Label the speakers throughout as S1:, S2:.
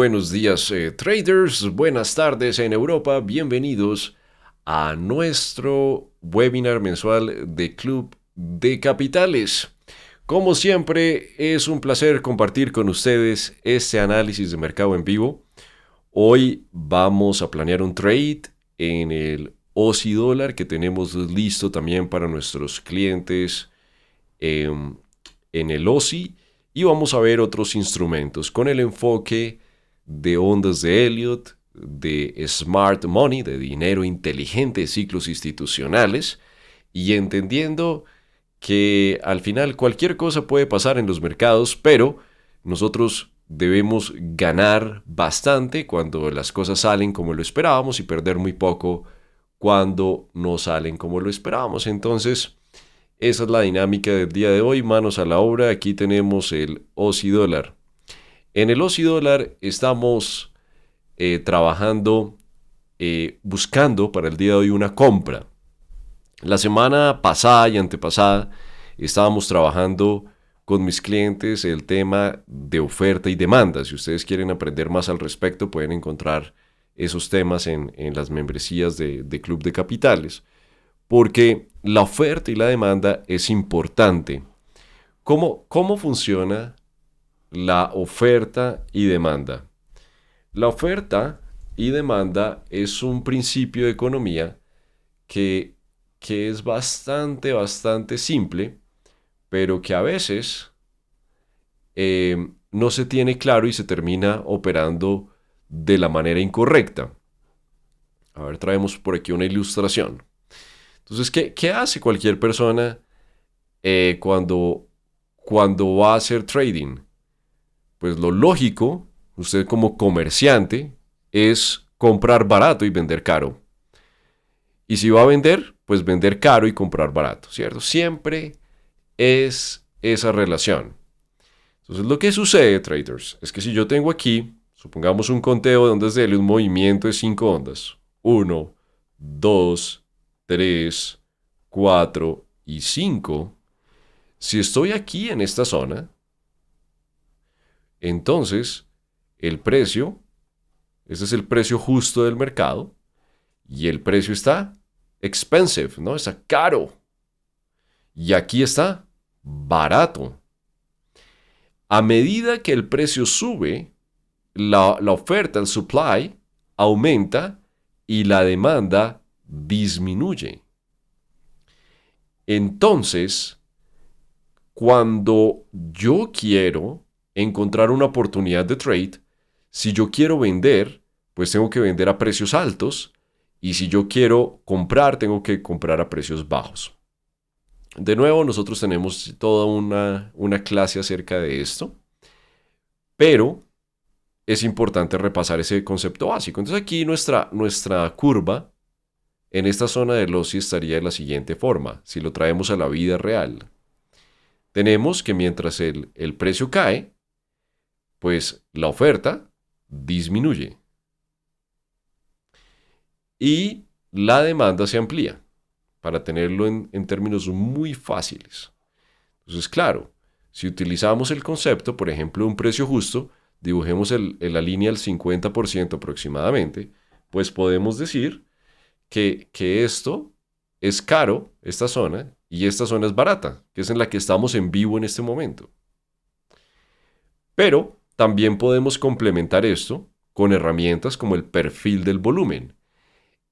S1: buenos días, traders. Buenas tardes en Europa. Bienvenidos a nuestro webinar mensual de Club de Capitales. Como siempre, es un placer compartir con ustedes este análisis de mercado en vivo. Hoy vamos a planear un trade en el Aussie dólar que tenemos listo también para nuestros clientes en el Aussie. Y vamos a ver otros instrumentos con el enfoque de ondas de Elliott, de smart money, de dinero inteligente, de ciclos institucionales, y entendiendo que al final cualquier cosa puede pasar en los mercados, pero nosotros debemos ganar bastante cuando las cosas salen como lo esperábamos y perder muy poco cuando no salen como lo esperábamos. Entonces, esa es la dinámica del día de hoy. Manos a la obra. Aquí tenemos el Aussie dólar. En el Aussie dólar estamos trabajando, buscando para el día de hoy una compra. La semana pasada y antepasada estábamos trabajando con mis clientes el tema de oferta y demanda. Si ustedes quieren aprender más al respecto, pueden encontrar esos temas en las membresías de Club de Capitales. Porque la oferta y la demanda es importante. ¿Cómo funciona la oferta y demanda? La oferta y demanda es un principio de economía que es bastante simple, pero que a veces no se tiene claro y se termina operando de la manera incorrecta. A ver, traemos por aquí una ilustración. Entonces, ¿qué hace cualquier persona cuando va a hacer trading? Pues lo lógico, usted como comerciante, es comprar barato y vender caro. Y si va a vender, pues vender caro y comprar barato, ¿cierto? Siempre es esa relación. Entonces, lo que sucede, traders, es que si yo tengo aquí, supongamos un conteo de ondas de Elliott, un movimiento de 5 ondas. 1, 2, 3, 4 y 5. Si estoy aquí en esta zona, entonces el precio, este es el precio justo del mercado, y el precio está expensive, ¿no? Está caro. Y aquí está barato. A medida que el precio sube, la oferta, el supply, aumenta y la demanda disminuye. Entonces, cuando yo quiero encontrar una oportunidad de trade, si yo quiero vender, pues tengo que vender a precios altos, y si yo quiero comprar, tengo que comprar a precios bajos. De nuevo, nosotros tenemos toda una clase acerca de esto, pero es importante repasar ese concepto básico. Entonces aquí nuestra curva en esta zona del Aussie estaría de la siguiente forma, si lo traemos a la vida real. Tenemos que mientras el precio cae, pues la oferta disminuye y la demanda se amplía, para tenerlo en términos muy fáciles. Entonces, claro, si utilizamos el concepto, por ejemplo, de un precio justo, dibujemos la línea al 50% aproximadamente, pues podemos decir que esto es caro, esta zona, y esta zona es barata, que es en la que estamos en vivo en este momento. Pero también podemos complementar esto con herramientas como el perfil del volumen.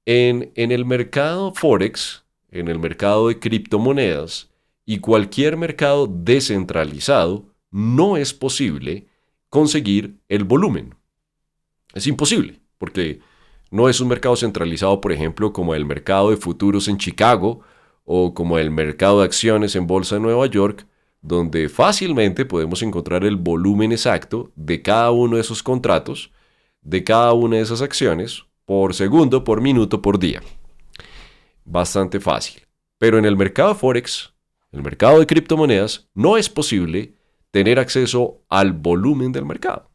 S1: En el mercado Forex, en el mercado de criptomonedas y cualquier mercado descentralizado, no es posible conseguir el volumen. Es imposible, porque no es un mercado centralizado, por ejemplo, como el mercado de futuros en Chicago o como el mercado de acciones en Bolsa de Nueva York, donde fácilmente podemos encontrar el volumen exacto de cada uno de esos contratos, de cada una de esas acciones, por segundo, por minuto, por día. Bastante fácil. Pero en el mercado de Forex, el mercado de criptomonedas, no es posible tener acceso al volumen del mercado.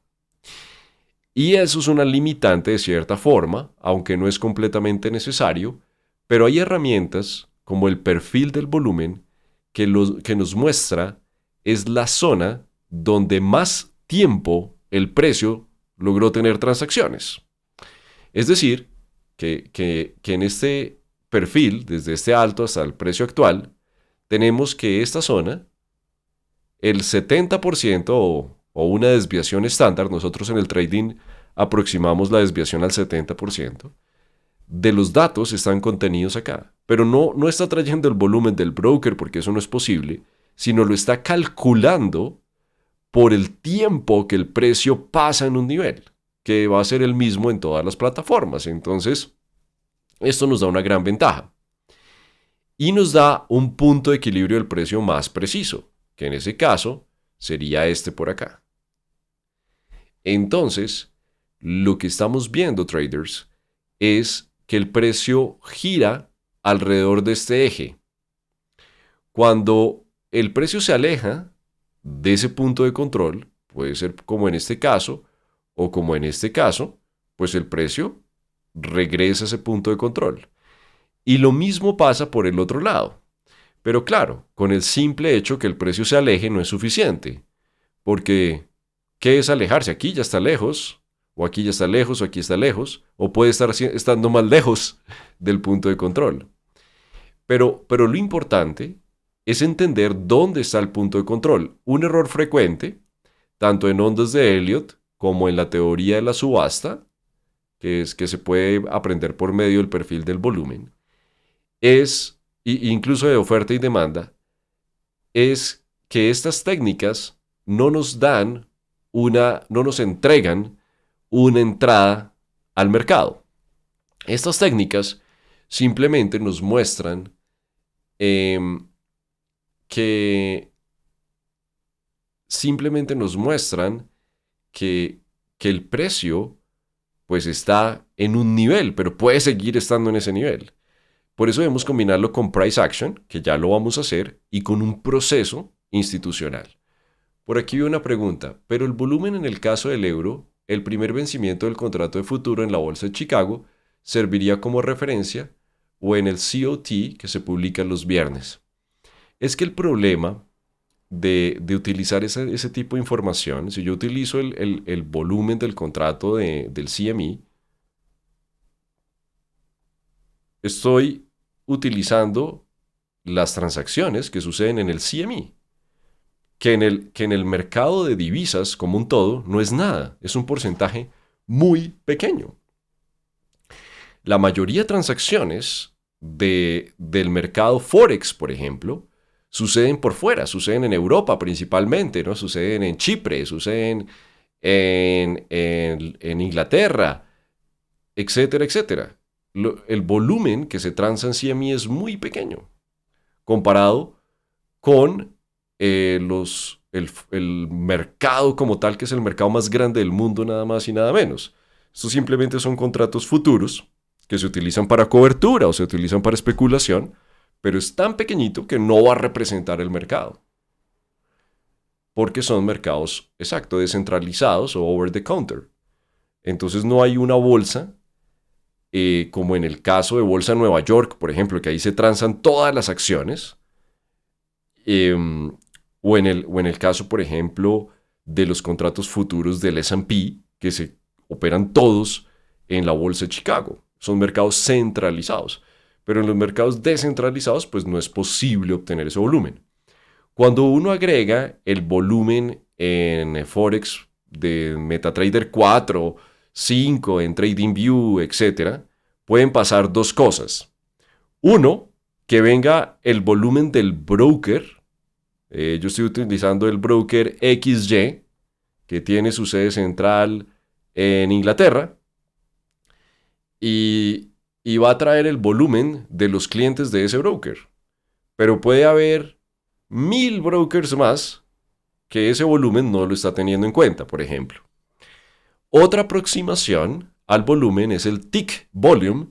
S1: Y eso es una limitante de cierta forma, aunque no es completamente necesario, pero hay herramientas como el perfil del volumen que nos muestra es la zona donde más tiempo el precio logró tener transacciones. Es decir, que en este perfil, desde este alto hasta el precio actual, tenemos que esta zona, el 70% o una desviación estándar, nosotros en el trading aproximamos la desviación al 70%, de los datos están contenidos acá. Pero no está trayendo el volumen del broker porque eso no es posible, sino lo está calculando por el tiempo que el precio pasa en un nivel, que va a ser el mismo en todas las plataformas. Entonces, esto nos da una gran ventaja. Y nos da un punto de equilibrio del precio más preciso, que en ese caso sería este por acá. Entonces, lo que estamos viendo, traders, es que el precio gira alrededor de este eje. Cuando el precio se aleja de ese punto de control, puede ser como en este caso o como en este caso, pues el precio regresa a ese punto de control. Y lo mismo pasa por el otro lado. Pero claro, con el simple hecho que el precio se aleje no es suficiente. Porque, ¿qué es alejarse? Aquí ya está lejos, o aquí ya está lejos, o aquí está lejos, o puede estar estando más lejos del punto de control. Pero lo importante es entender dónde está el punto de control. Un error frecuente, tanto en ondas de Elliott como en la teoría de la subasta, que se puede aprender por medio del perfil del volumen, incluso de oferta y demanda, es que estas técnicas no nos entregan una entrada al mercado. Estas técnicas simplemente nos muestran que el precio pues está en un nivel, pero puede seguir estando en ese nivel. Por eso debemos combinarlo con price action, que ya lo vamos a hacer, y con un proceso institucional. Por aquí veo una pregunta, pero el volumen en el caso del euro, el primer vencimiento del contrato de futuro en la bolsa de Chicago, ¿serviría como referencia o en el COT que se publica los viernes? Es que el problema de utilizar ese tipo de información, si yo utilizo el volumen del contrato del CME, estoy utilizando las transacciones que suceden en el CME, que en el mercado de divisas como un todo no es nada, es un porcentaje muy pequeño. La mayoría de transacciones del mercado Forex, por ejemplo, suceden por fuera, suceden en Europa principalmente, ¿no? Suceden en Chipre, suceden en Inglaterra, etcétera, etcétera. El volumen que se transa en CME es muy pequeño comparado con el mercado como tal, que es el mercado más grande del mundo, nada más y nada menos. Estos simplemente son contratos futuros que se utilizan para cobertura o se utilizan para especulación, pero es tan pequeñito que no va a representar el mercado. Porque son mercados, exacto, descentralizados o over the counter. Entonces no hay una bolsa, como en el caso de Bolsa de Nueva York, por ejemplo, que ahí se transan todas las acciones, o en el caso, por ejemplo, de los contratos futuros del S&P, que se operan todos en la Bolsa de Chicago. Son mercados centralizados. Pero en los mercados descentralizados, pues no es posible obtener ese volumen. Cuando uno agrega el volumen en Forex de MetaTrader 4, 5, en TradingView, etc., pueden pasar dos cosas. Uno, que venga el volumen del broker. Yo estoy utilizando el broker XY, que tiene su sede central en Inglaterra, y va a traer el volumen de los clientes de ese broker. Pero puede haber 1000 brokers más que ese volumen no lo está teniendo en cuenta, por ejemplo. Otra aproximación al volumen es el tick volume,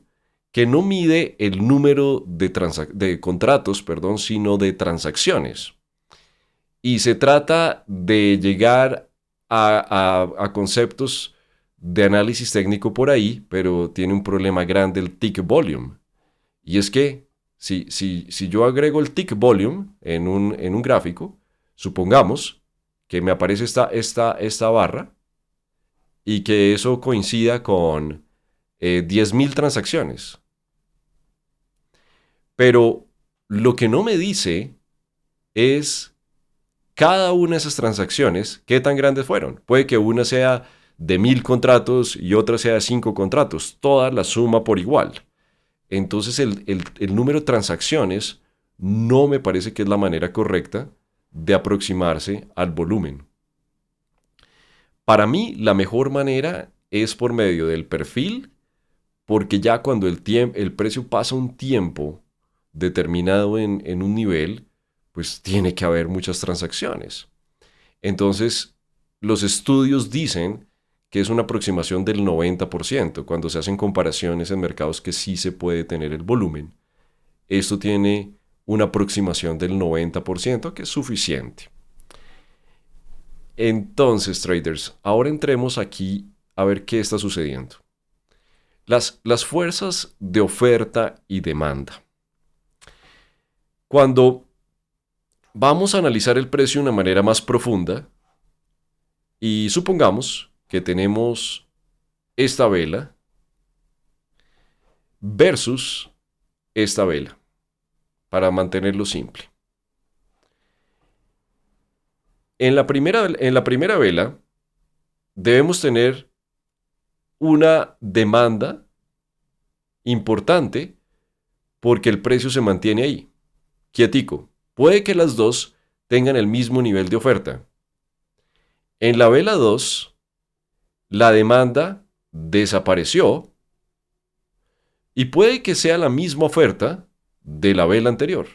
S1: que no mide el número de contratos, sino de transacciones. Y se trata de llegar a conceptos de análisis técnico por ahí, pero tiene un problema grande el tick volume. Y es que si yo agrego el tick volume en un gráfico, supongamos que me aparece esta barra y que eso coincida con 10.000 transacciones. Pero lo que no me dice es cada una de esas transacciones, qué tan grandes fueron. Puede que una sea de 1.000 contratos y otra sea de 5 contratos. Toda la suma por igual. Entonces el número de transacciones no me parece que es la manera correcta de aproximarse al volumen. Para mí, la mejor manera es por medio del perfil, porque ya cuando el precio pasa un tiempo determinado en un nivel, pues tiene que haber muchas transacciones. Entonces, los estudios dicen que es una aproximación del 90% cuando se hacen comparaciones en mercados que sí se puede tener el volumen. Esto tiene una aproximación del 90% que es suficiente. Entonces, traders, ahora entremos aquí a ver qué está sucediendo. Las fuerzas de oferta y demanda. Cuando vamos a analizar el precio de una manera más profunda y supongamos que tenemos esta vela versus esta vela, para mantenerlo simple. En la primera vela debemos tener una demanda importante porque el precio se mantiene ahí, quietico. Puede que las dos tengan el mismo nivel de oferta. En la vela 2, la demanda desapareció y puede que sea la misma oferta de la vela anterior.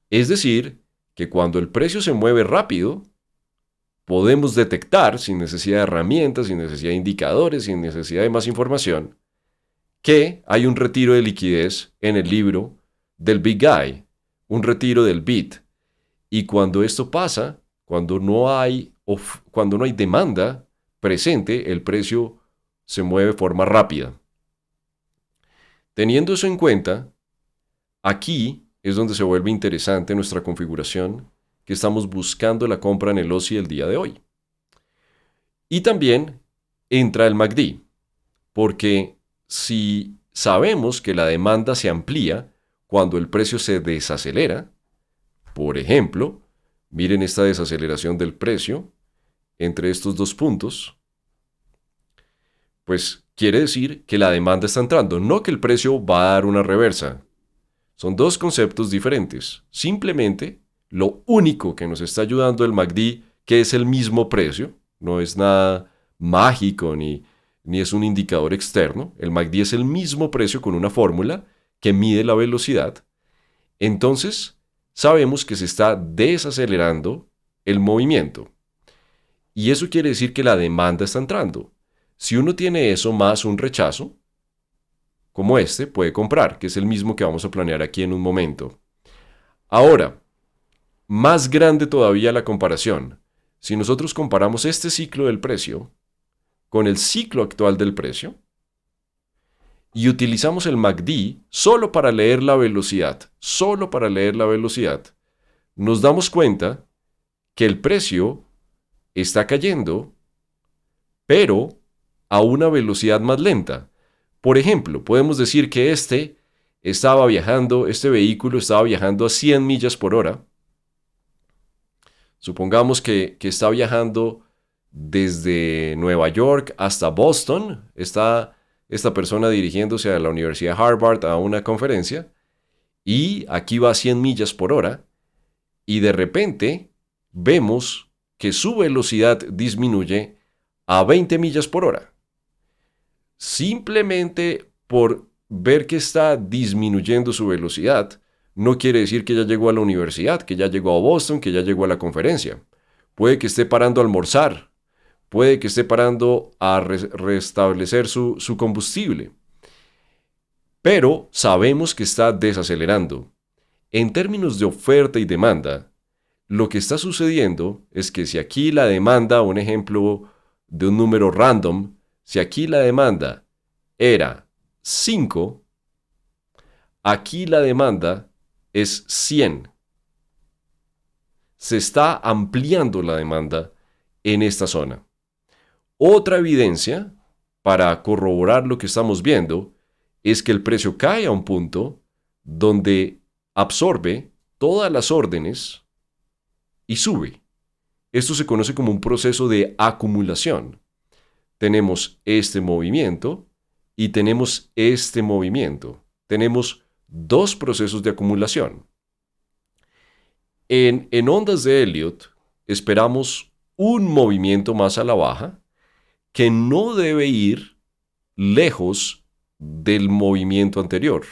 S1: Es decir, que cuando el precio se mueve rápido, podemos detectar, sin necesidad de herramientas, sin necesidad de indicadores, sin necesidad de más información, que hay un retiro de liquidez en el libro del Big Guy, un retiro del bid. Y cuando esto pasa, cuando no hay demanda presente, el precio se mueve de forma rápida. Teniendo eso en cuenta, aquí es donde se vuelve interesante nuestra configuración, que estamos buscando la compra en el OSI el día de hoy. Y también entra el MACD, porque si sabemos que la demanda se amplía cuando el precio se desacelera, por ejemplo, miren esta desaceleración del precio entre estos dos puntos, pues quiere decir que la demanda está entrando, no que el precio va a dar una reversa. Son dos conceptos diferentes. Simplemente, lo único que nos está ayudando el MACD, que es el mismo precio, no es nada mágico ni es un indicador externo. El MACD es el mismo precio con una fórmula que mide la velocidad. Entonces, sabemos que se está desacelerando el movimiento. Y eso quiere decir que la demanda está entrando. Si uno tiene eso más un rechazo, como este, puede comprar, que es el mismo que vamos a planear aquí en un momento. Ahora, más grande todavía la comparación. Si nosotros comparamos este ciclo del precio con el ciclo actual del precio y utilizamos el MACD solo para leer la velocidad, nos damos cuenta que el precio está cayendo, pero a una velocidad más lenta. Por ejemplo, podemos decir que este vehículo estaba viajando a 100 millas por hora. Supongamos que está viajando desde Nueva York hasta Boston. Está esta persona dirigiéndose a la Universidad de Harvard a una conferencia. Y aquí va a 100 millas por hora. Y de repente vemos que su velocidad disminuye a 20 millas por hora. Simplemente por ver que está disminuyendo su velocidad, no quiere decir que ya llegó a la universidad, que ya llegó a Boston, que ya llegó a la conferencia. Puede que esté parando a almorzar, puede que esté parando a restablecer su combustible. Pero sabemos que está desacelerando. En términos de oferta y demanda, lo que está sucediendo es que si aquí la demanda, un ejemplo de un número random, si aquí la demanda era 5, aquí la demanda es 100. Se está ampliando la demanda en esta zona. Otra evidencia para corroborar lo que estamos viendo es que el precio cae a un punto donde absorbe todas las órdenes y sube. Esto se conoce como un proceso de acumulación. Tenemos este movimiento y tenemos este movimiento. Tenemos dos procesos de acumulación. En ondas de Elliott esperamos un movimiento más a la baja que no debe ir lejos del movimiento anterior.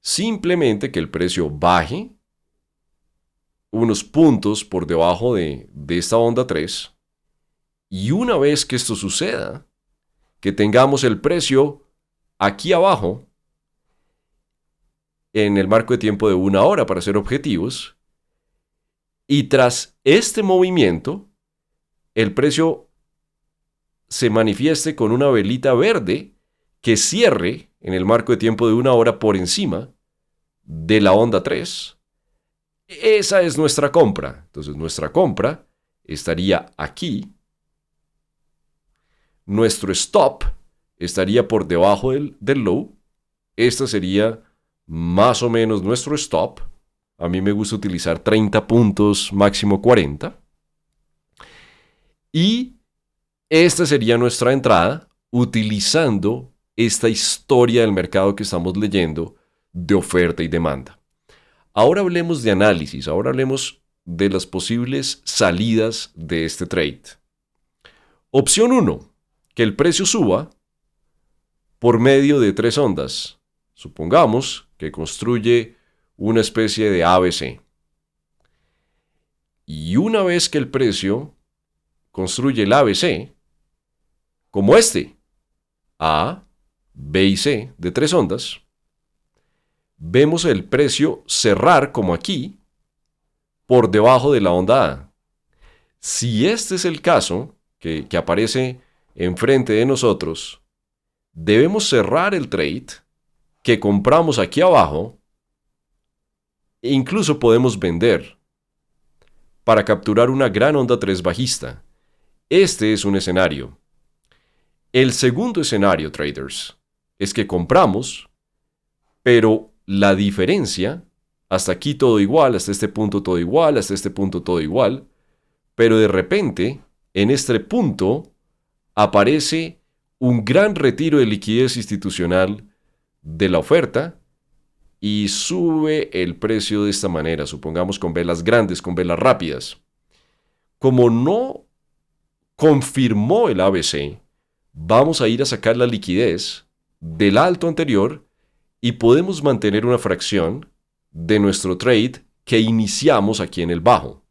S1: Simplemente que el precio baje unos puntos por debajo de esta onda 3 y una vez que esto suceda, que tengamos el precio aquí abajo en el marco de tiempo de 1 hora para ser objetivos, y tras este movimiento el precio se manifieste con una velita verde que cierre en el marco de tiempo de 1 hora por encima de la onda 3. Esa es nuestra compra. Entonces nuestra compra estaría aquí. Nuestro stop estaría por debajo del low. Esta sería más o menos nuestro stop. A mí me gusta utilizar 30 puntos, máximo 40. Y esta sería nuestra entrada utilizando esta historia del mercado que estamos leyendo de oferta y demanda. Ahora hablemos de análisis, ahora hablemos de las posibles salidas de este trade. Opción 1, que el precio suba por medio de 3 ondas. Supongamos que construye una especie de ABC. Y una vez que el precio construye el ABC, como este, A, B y C, de 3 ondas, vemos el precio cerrar como aquí, por debajo de la onda A. Si este es el caso, que aparece enfrente de nosotros, debemos cerrar el trade que compramos aquí abajo e incluso podemos vender para capturar una gran onda 3 bajista. Este es un escenario. El segundo escenario, traders, es que compramos, pero la diferencia, hasta aquí todo igual, hasta este punto todo igual, hasta este punto todo igual, pero de repente, en este punto, aparece un gran retiro de liquidez institucional de la oferta y sube el precio de esta manera, supongamos con velas grandes, con velas rápidas. Como no confirmó el ABC, vamos a ir a sacar la liquidez del alto anterior y podemos mantener una fracción de nuestro trade que iniciamos aquí en el bajo.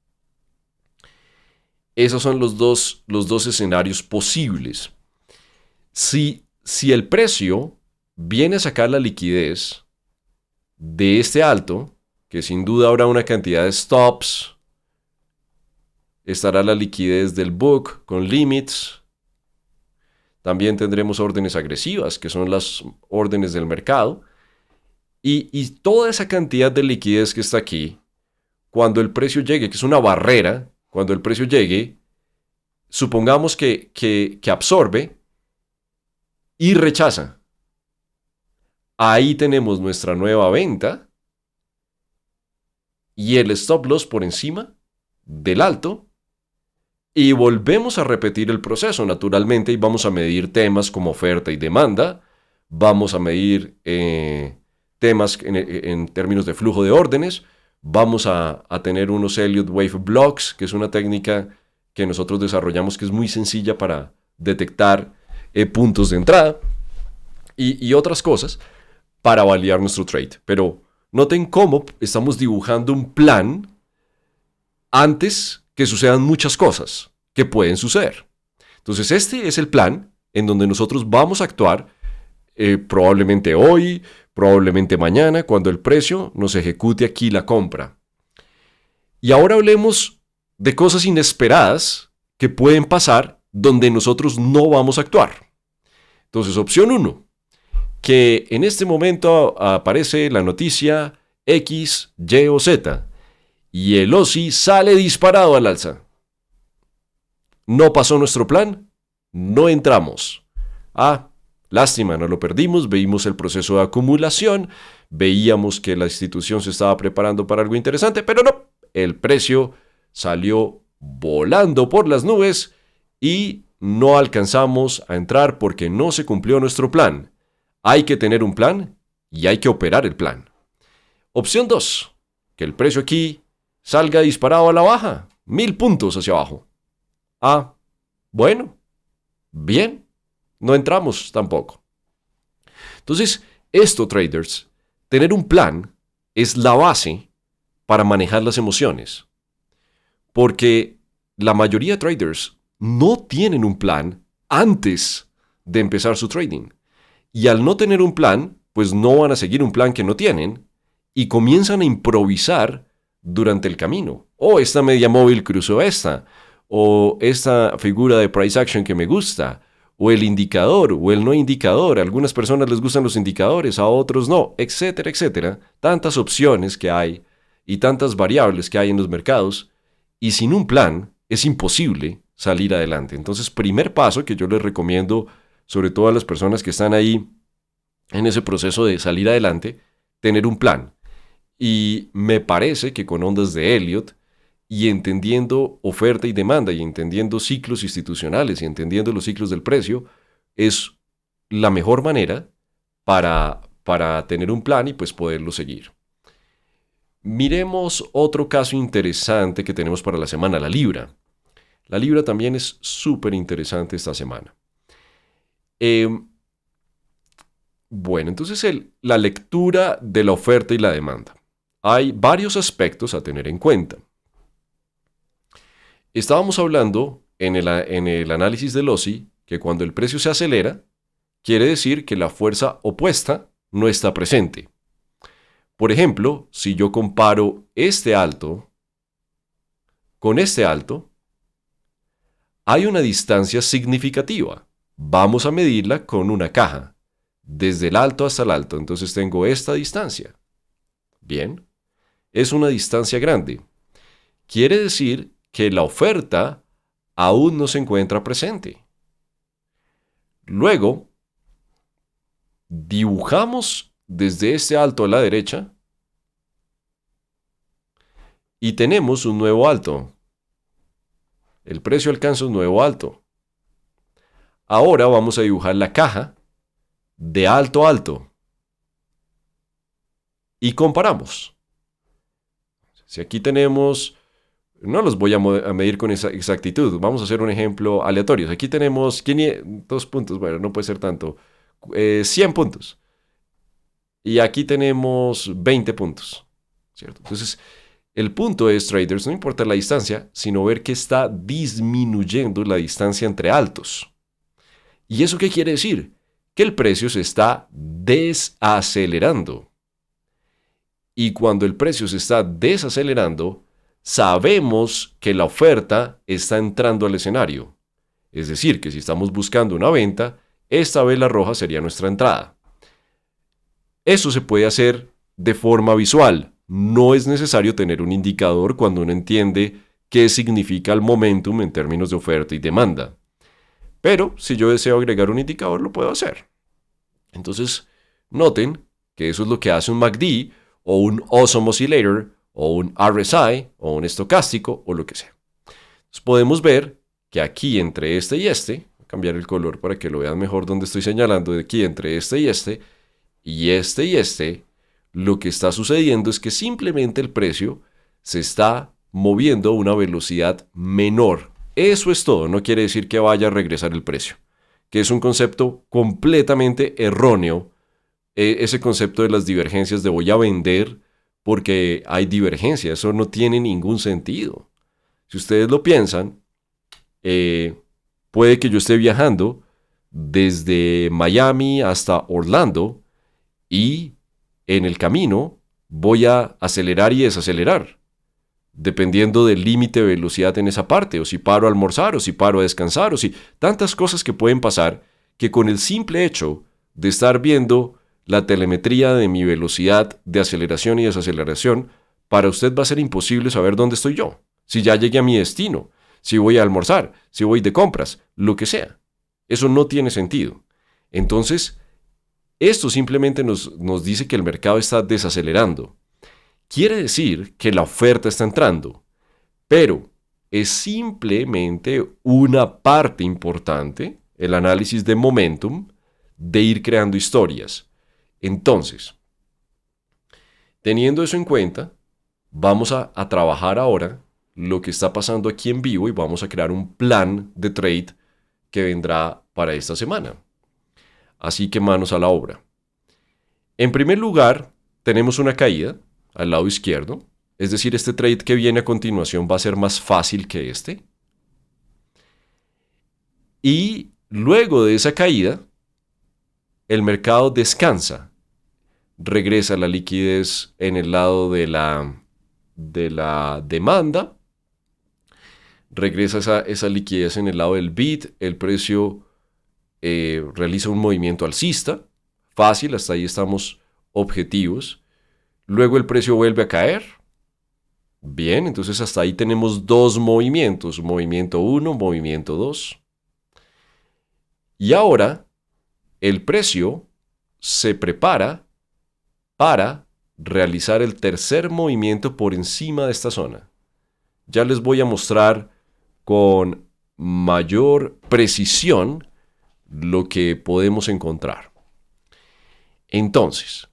S1: Esos son los dos escenarios posibles. Si el precio viene a sacar la liquidez de este alto, que sin duda habrá una cantidad de stops, estará la liquidez del book con limits, también tendremos órdenes agresivas, que son las órdenes del mercado, y toda esa cantidad de liquidez que está aquí, cuando el precio llegue, que es una barrera, cuando el precio llegue, supongamos que absorbe y rechaza. Ahí tenemos nuestra nueva venta y el stop loss por encima del alto y volvemos a repetir el proceso naturalmente y vamos a medir temas como oferta y demanda, vamos a medir temas en términos de flujo de órdenes, vamos a tener unos Elliott Wave Blocks, que es una técnica que nosotros desarrollamos que es muy sencilla para detectar puntos de entrada y otras cosas para validar nuestro trade. Pero noten cómo estamos dibujando un plan antes que sucedan muchas cosas que pueden suceder. Entonces este es el plan en donde nosotros vamos a actuar probablemente hoy, probablemente mañana, cuando el precio nos ejecute aquí la compra. Y ahora hablemos de cosas inesperadas que pueden pasar donde nosotros no vamos a actuar. Entonces, opción 1, que en este momento aparece la noticia X, Y o Z y el OSI sale disparado al alza. no pasó nuestro plan, no entramos. Lástima, no lo perdimos, veíamos el proceso de acumulación, veíamos que la institución se estaba preparando para algo interesante, pero no, el precio salió volando por las nubes y no alcanzamos a entrar porque no se cumplió nuestro plan. Hay que tener un plan y hay que operar el plan. Opción 2, que el precio aquí salga disparado a la baja, 1000 puntos hacia abajo. Bueno, bien, no entramos tampoco. Entonces, esto, traders, tener un plan es la base para manejar las emociones. Porque la mayoría de traders no tienen un plan antes de empezar su trading. Y al no tener un plan, pues no van a seguir un plan que no tienen y comienzan a improvisar durante el camino. Esta media móvil cruzó esta, o esta figura de price action que me gusta, o el indicador, o el no indicador. A algunas personas les gustan los indicadores, a otros no, etcétera, etcétera. Tantas opciones que hay y tantas variables que hay en los mercados, y sin un plan es imposible salir adelante. Entonces, primer paso que yo les recomiendo, sobre todo a las personas que están ahí en ese proceso de salir adelante, tener un plan. Y me parece que con ondas de Elliott y entendiendo oferta y demanda y entendiendo ciclos institucionales y entendiendo los ciclos del precio, es la mejor manera para tener un plan y pues poderlo seguir. Miremos otro caso interesante que tenemos para la semana, la libra. La libra también es súper interesante esta semana. Bueno, entonces la lectura de la oferta y la demanda. Hay varios aspectos a tener en cuenta. Estábamos hablando en el análisis del OSI que cuando el precio se acelera, quiere decir que la fuerza opuesta no está presente. Por ejemplo, si yo comparo este alto con este alto, hay una distancia significativa. Vamos a medirla con una caja, desde el alto hasta el alto. Entonces tengo esta distancia. Bien, es una distancia grande. Quiere decir que la oferta aún no se encuentra presente. Luego, dibujamos desde este alto a la derecha y tenemos un nuevo alto. El precio alcanza un nuevo alto. Ahora vamos a dibujar la caja de alto a alto y comparamos. Si aquí tenemos, no los voy a medir con esa exactitud, vamos a hacer un ejemplo aleatorio. Aquí tenemos 500 puntos, bueno, no puede ser tanto, 100 puntos. Y aquí tenemos 20 puntos, ¿cierto? Entonces, el punto es, traders, no importa la distancia, sino ver que está disminuyendo la distancia entre altos. ¿Y eso qué quiere decir? Que el precio se está desacelerando. Y cuando el precio se está desacelerando, sabemos que la oferta está entrando al escenario. Es decir, que si estamos buscando una venta, esta vela roja sería nuestra entrada. Eso se puede hacer de forma visual. No es necesario tener un indicador cuando uno entiende qué significa el momentum en términos de oferta y demanda. Pero si yo deseo agregar un indicador, lo puedo hacer. Entonces, noten que eso es lo que hace un MACD o un Awesome Oscillator o un RSI o un estocástico o lo que sea. Entonces, podemos ver que aquí entre este y este, voy a cambiar el color para que lo vean mejor donde estoy señalando, de aquí entre este y este, lo que está sucediendo es que simplemente el precio se está moviendo a una velocidad menor. Eso es todo, no quiere decir que vaya a regresar el precio, que es un concepto completamente erróneo, ese concepto de las divergencias de voy a vender porque hay divergencia, eso no tiene ningún sentido. Si ustedes lo piensan, puede que yo esté viajando desde Miami hasta Orlando y en el camino voy a acelerar y desacelerar, dependiendo del límite de velocidad en esa parte, o si paro a almorzar, o si paro a descansar, o si tantas cosas que pueden pasar que con el simple hecho de estar viendo la telemetría de mi velocidad de aceleración y desaceleración, para usted va a ser imposible saber dónde estoy yo, si ya llegué a mi destino, si voy a almorzar, si voy de compras, lo que sea. Eso no tiene sentido. Entonces, esto simplemente nos dice que el mercado está desacelerando. Quiere decir que la oferta está entrando, pero es simplemente una parte importante, el análisis de momentum, de ir creando historias. Entonces, teniendo eso en cuenta, vamos a trabajar ahora lo que está pasando aquí en vivo y vamos a crear un plan de trade que vendrá para esta semana. Así que manos a la obra. En primer lugar, tenemos una caída al lado izquierdo. Es decir, este trade que viene a continuación va a ser más fácil que este. Y luego de esa caída, el mercado descansa. Regresa la liquidez en el lado de la demanda. Regresa esa liquidez en el lado del bid. El precio realiza un movimiento alcista. Fácil, hasta ahí estamos objetivos. Luego el precio vuelve a caer. Bien, entonces hasta ahí tenemos dos movimientos. Movimiento 1, movimiento 2. Y ahora el precio se prepara para realizar el tercer movimiento por encima de esta zona. Ya les voy a mostrar con mayor precisión lo que podemos encontrar. Entonces,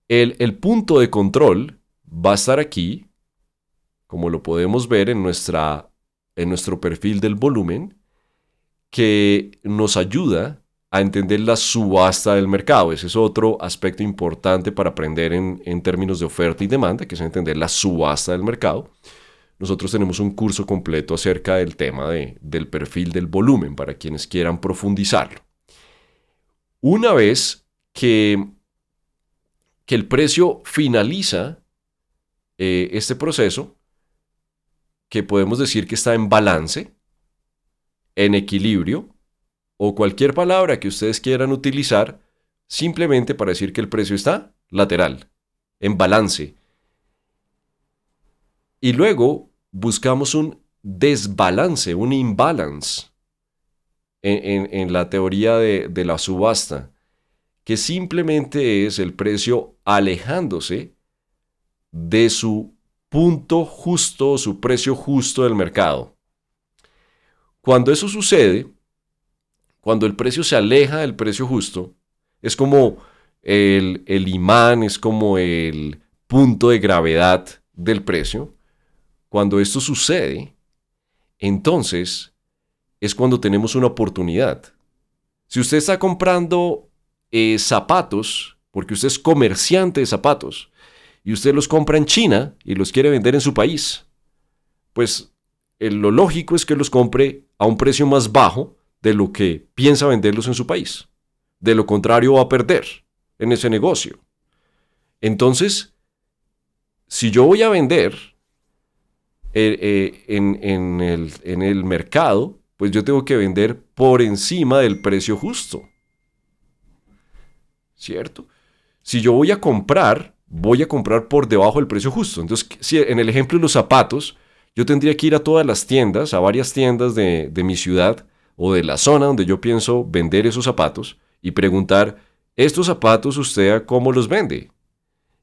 S1: el punto de control va a estar aquí, como lo podemos ver en nuestro perfil del volumen, que nos ayuda a entender la subasta del mercado. Ese es otro aspecto importante para aprender en términos de oferta y demanda, que es entender la subasta del mercado. Nosotros tenemos un curso completo acerca del tema del perfil del volumen para quienes quieran profundizarlo. Una vez que el precio finaliza este proceso, que podemos decir que está en balance, en equilibrio, o cualquier palabra que ustedes quieran utilizar, simplemente para decir que el precio está lateral, en balance. Y luego buscamos un desbalance, un imbalance en la teoría de la subasta, que simplemente es el precio alejándose de su punto justo, su precio justo del mercado. Cuando eso sucede, cuando el precio se aleja del precio justo, es como el imán, es como el punto de gravedad del precio. Cuando esto sucede, entonces es cuando tenemos una oportunidad. Si usted está comprando zapatos, porque usted es comerciante de zapatos, y usted los compra en China y los quiere vender en su país, pues lo lógico es que los compre a un precio más bajo de lo que piensa venderlos en su país. De lo contrario va a perder en ese negocio. Entonces, si yo voy a vender en el mercado, pues yo tengo que vender por encima del precio justo. ¿Cierto? Si yo voy a comprar por debajo del precio justo. Entonces, si en el ejemplo de los zapatos, yo tendría que ir a todas las tiendas, a varias tiendas de mi ciudad o de la zona donde yo pienso vender esos zapatos y preguntar, ¿estos zapatos usted cómo los vende?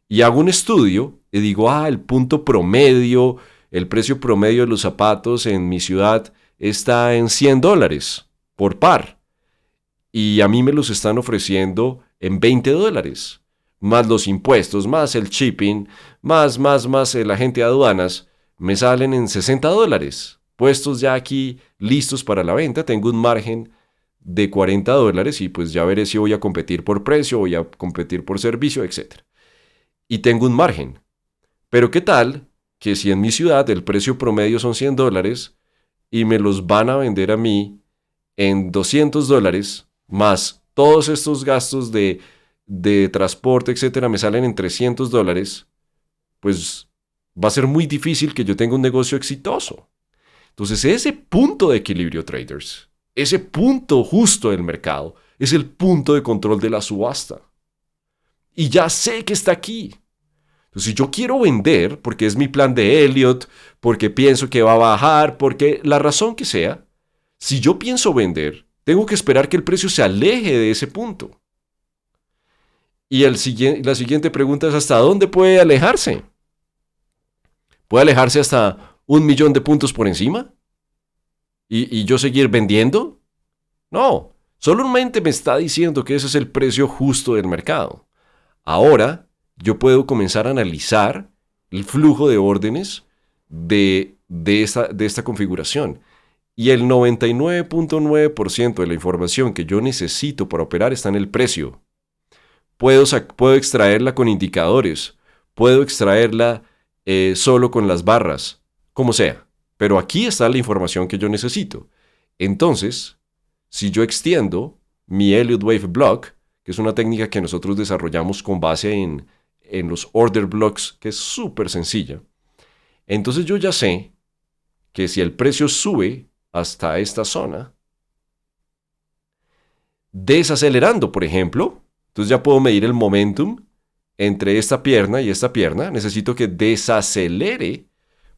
S1: Y hago un estudio y digo, el punto promedio, el precio promedio de los zapatos en mi ciudad está en $100 por par. Y a mí me los están ofreciendo en $20, más los impuestos, más el shipping, más el agente de aduanas, me salen en $60. Puestos ya aquí listos para la venta, tengo un margen de $40 y pues ya veré si voy a competir por precio, voy a competir por servicio, etc. Y tengo un margen. Pero ¿qué tal que si en mi ciudad el precio promedio son $100 y me los van a vender a mí en $200 más todos estos gastos de transporte, etcétera, me salen en $300, pues va a ser muy difícil que yo tenga un negocio exitoso. Entonces, ese punto de equilibrio, traders, ese punto justo del mercado, es el punto de control de la subasta. Y ya sé que está aquí. Entonces, si yo quiero vender, porque es mi plan de Elliott, porque pienso que va a bajar, porque la razón que sea, si yo pienso vender, tengo que esperar que el precio se aleje de ese punto. Y la siguiente pregunta es, ¿hasta dónde puede alejarse? ¿Puede alejarse hasta 1 millón de puntos por encima? ¿Y yo seguir vendiendo? No, solamente me está diciendo que ese es el precio justo del mercado. Ahora, yo puedo comenzar a analizar el flujo de órdenes de esta configuración. Y el 99.9% de la información que yo necesito para operar está en el precio. Puedo extraerla con indicadores, puedo extraerla solo con las barras, como sea. Pero aquí está la información que yo necesito. Entonces, si yo extiendo mi Elliott Wave Block, que es una técnica que nosotros desarrollamos con base en los order blocks, que es súper sencilla, entonces yo ya sé que si el precio sube hasta esta zona, desacelerando, por ejemplo, entonces ya puedo medir el momentum entre esta pierna y esta pierna. Necesito que desacelere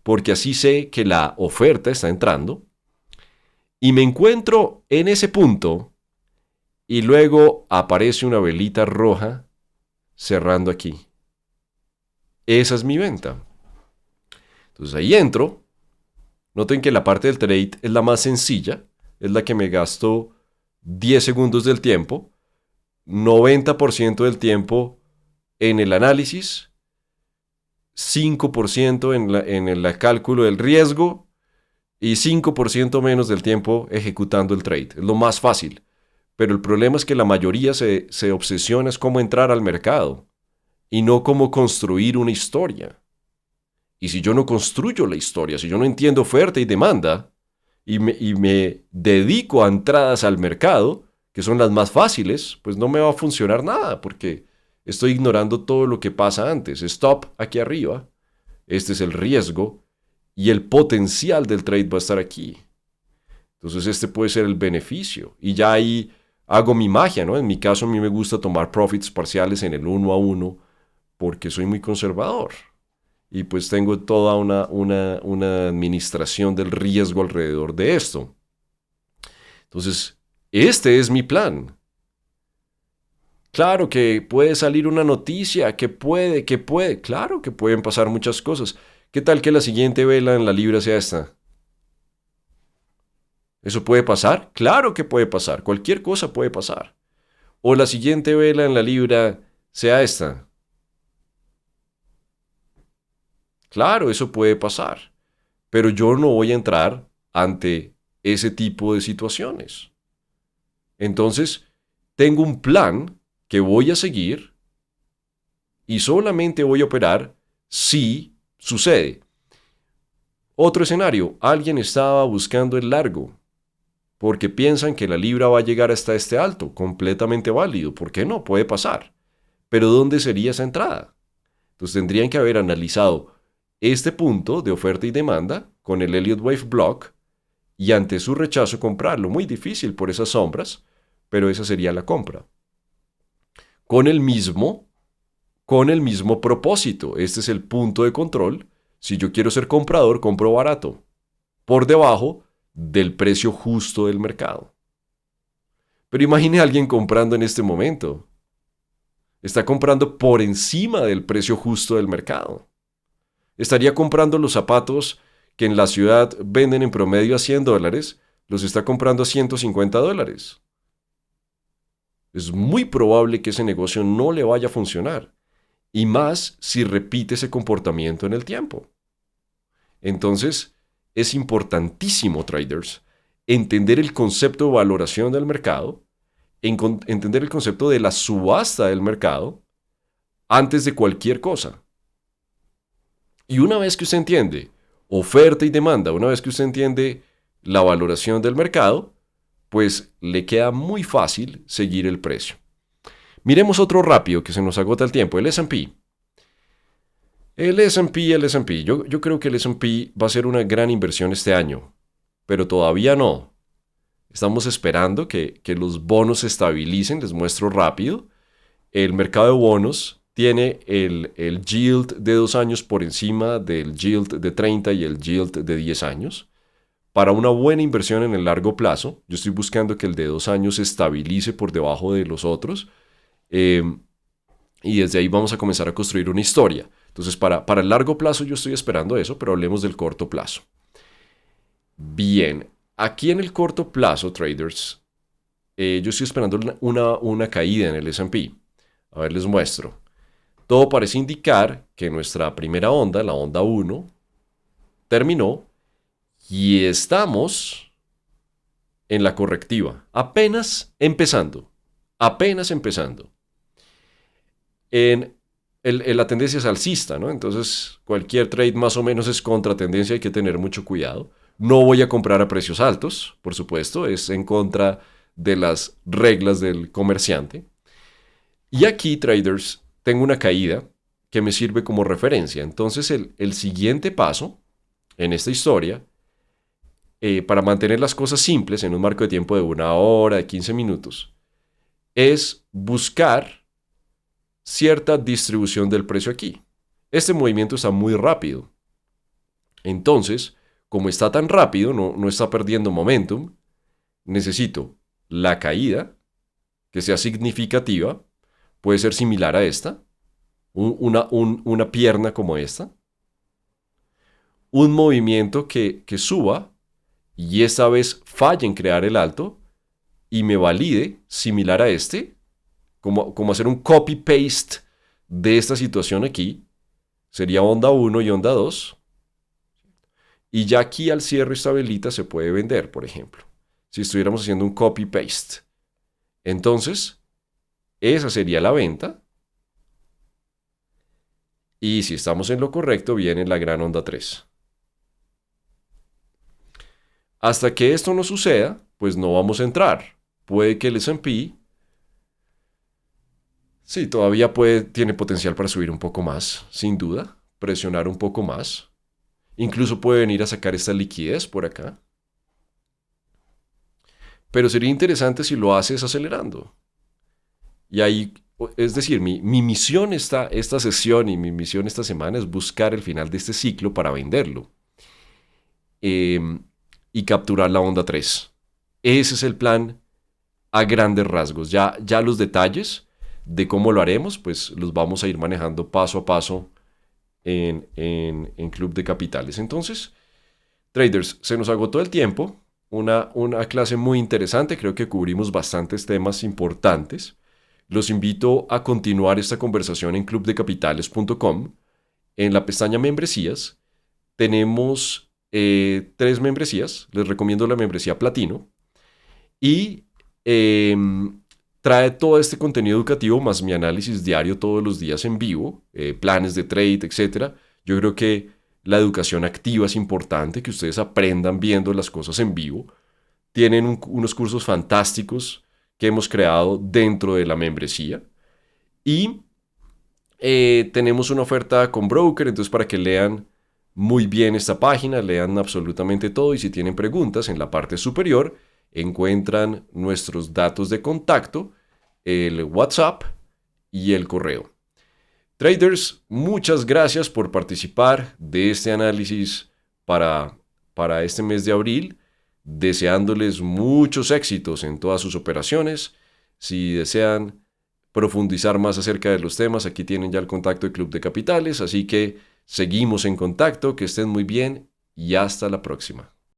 S1: porque así sé que la oferta está entrando. Y me encuentro en ese punto y luego aparece una velita roja cerrando aquí. Esa es mi venta. Entonces ahí entro. Noten que la parte del trade es la más sencilla. Es la que me gasto 10 segundos del tiempo. 90% del tiempo en el análisis, 5% en el cálculo del riesgo y 5% menos del tiempo ejecutando el trade. Es lo más fácil. Pero el problema es que la mayoría se obsesiona es cómo entrar al mercado y no cómo construir una historia. Y si yo no construyo la historia, si yo no entiendo oferta y demanda y me dedico a entradas al mercado, que son las más fáciles, pues no me va a funcionar nada porque estoy ignorando todo lo que pasa antes. Stop aquí arriba, este es el riesgo y el potencial del trade va a estar aquí. Entonces este puede ser el beneficio y ya ahí hago mi magia, ¿no? En mi caso a mí me gusta tomar profits parciales en el 1 a 1 porque soy muy conservador y pues tengo toda una administración del riesgo alrededor de esto. Entonces, este es mi plan. Claro que puede salir una noticia, que puede. Claro que pueden pasar muchas cosas. ¿Qué tal que la siguiente vela en la libra sea esta? ¿Eso puede pasar? Claro que puede pasar. Cualquier cosa puede pasar. O la siguiente vela en la libra sea esta. Claro, eso puede pasar. Pero yo no voy a entrar ante ese tipo de situaciones. Entonces, tengo un plan que voy a seguir y solamente voy a operar si sucede. Otro escenario, alguien estaba buscando el largo porque piensan que la libra va a llegar hasta este alto, completamente válido. ¿Por qué no? Puede pasar. Pero ¿dónde sería esa entrada? Entonces tendrían que haber analizado este punto de oferta y demanda con el Elliott Wave Block y ante su rechazo comprarlo. Muy difícil por esas sombras, pero esa sería la compra. Con el mismo propósito. Este es el punto de control. Si yo quiero ser comprador, compro barato, por debajo del precio justo del mercado. Pero imagine a alguien comprando en este momento. Está comprando por encima del precio justo del mercado. Estaría comprando los zapatos que en la ciudad venden en promedio a $100, los está comprando a $150. Es muy probable que ese negocio no le vaya a funcionar. Y más si repite ese comportamiento en el tiempo. Entonces, es importantísimo, traders, entender el concepto de valoración del mercado, entender el concepto de la subasta del mercado antes de cualquier cosa. Y una vez que usted entiende oferta y demanda, una vez que usted entiende la valoración del mercado, pues le queda muy fácil seguir el precio. Miremos otro rápido que se nos agota el tiempo, el S&P. El S&P. Yo creo que el S&P va a ser una gran inversión este año, pero todavía no. Estamos esperando que los bonos se estabilicen, les muestro rápido. El mercado de bonos tiene el yield de 2 años por encima del yield de 30 y el yield de 10 años. Para una buena inversión en el largo plazo, yo estoy buscando que el de 2 años se estabilice por debajo de los otros. Y desde ahí vamos a comenzar a construir una historia. Entonces, para el largo plazo yo estoy esperando eso, pero hablemos del corto plazo. Bien, aquí en el corto plazo, traders, yo estoy esperando una caída en el S&P. A ver, les muestro. Todo parece indicar que nuestra primera onda, la onda 1, terminó y estamos en la correctiva. Apenas empezando. Apenas empezando. La tendencia es alcista, ¿no? Entonces, cualquier trade más o menos es contra tendencia, hay que tener mucho cuidado. No voy a comprar a precios altos, por supuesto, es en contra de las reglas del comerciante. Y aquí, traders, tengo una caída que me sirve como referencia. Entonces, el siguiente paso en esta historia, para mantener las cosas simples en un marco de tiempo de 1 hora, de 15 minutos, es buscar cierta distribución del precio aquí. Este movimiento está muy rápido. Entonces, como está tan rápido, no está perdiendo momentum, necesito la caída que sea significativa, puede ser similar a esta, una pierna como esta, un movimiento que suba y esta vez falle en crear el alto y me valide similar a este, como hacer un copy-paste de esta situación aquí, sería onda 1 y onda 2. Y ya aquí al cierre esta velita se puede vender, por ejemplo, si estuviéramos haciendo un copy-paste. Entonces, esa sería la venta. Y si estamos en lo correcto, viene la gran onda 3. Hasta que esto no suceda, pues no vamos a entrar. Puede que el S&P, sí, todavía tiene potencial para subir un poco más, sin duda, presionar un poco más. Incluso puede venir a sacar esta liquidez por acá. Pero sería interesante si lo haces acelerando. Y ahí, es decir, mi misión esta sesión y mi misión esta semana es buscar el final de este ciclo para venderlo. Y capturar la onda 3. Ese es el plan a grandes rasgos. Ya los detalles de cómo lo haremos, pues los vamos a ir manejando paso a paso en Club de Capitales. Entonces, traders, se nos agotó el tiempo. Una clase muy interesante. Creo que cubrimos bastantes temas importantes. Los invito a continuar esta conversación en clubdecapitales.com. En la pestaña membresías tenemos 3 membresías. Les recomiendo la membresía Platino. Y trae todo este contenido educativo más mi análisis diario todos los días en vivo, planes de trade, etc. Yo creo que la educación activa es importante, que ustedes aprendan viendo las cosas en vivo. Tienen unos cursos fantásticos que hemos creado dentro de la membresía. Y tenemos una oferta con broker, entonces para que lean muy bien esta página, lean absolutamente todo y si tienen preguntas en la parte superior encuentran nuestros datos de contacto, el WhatsApp y el correo. Traders, muchas gracias por participar de este análisis para este mes de abril, deseándoles muchos éxitos en todas sus operaciones. Si desean profundizar más acerca de los temas, aquí tienen ya el contacto de Club de Capitales, así que seguimos en contacto, que estén muy bien y hasta la próxima.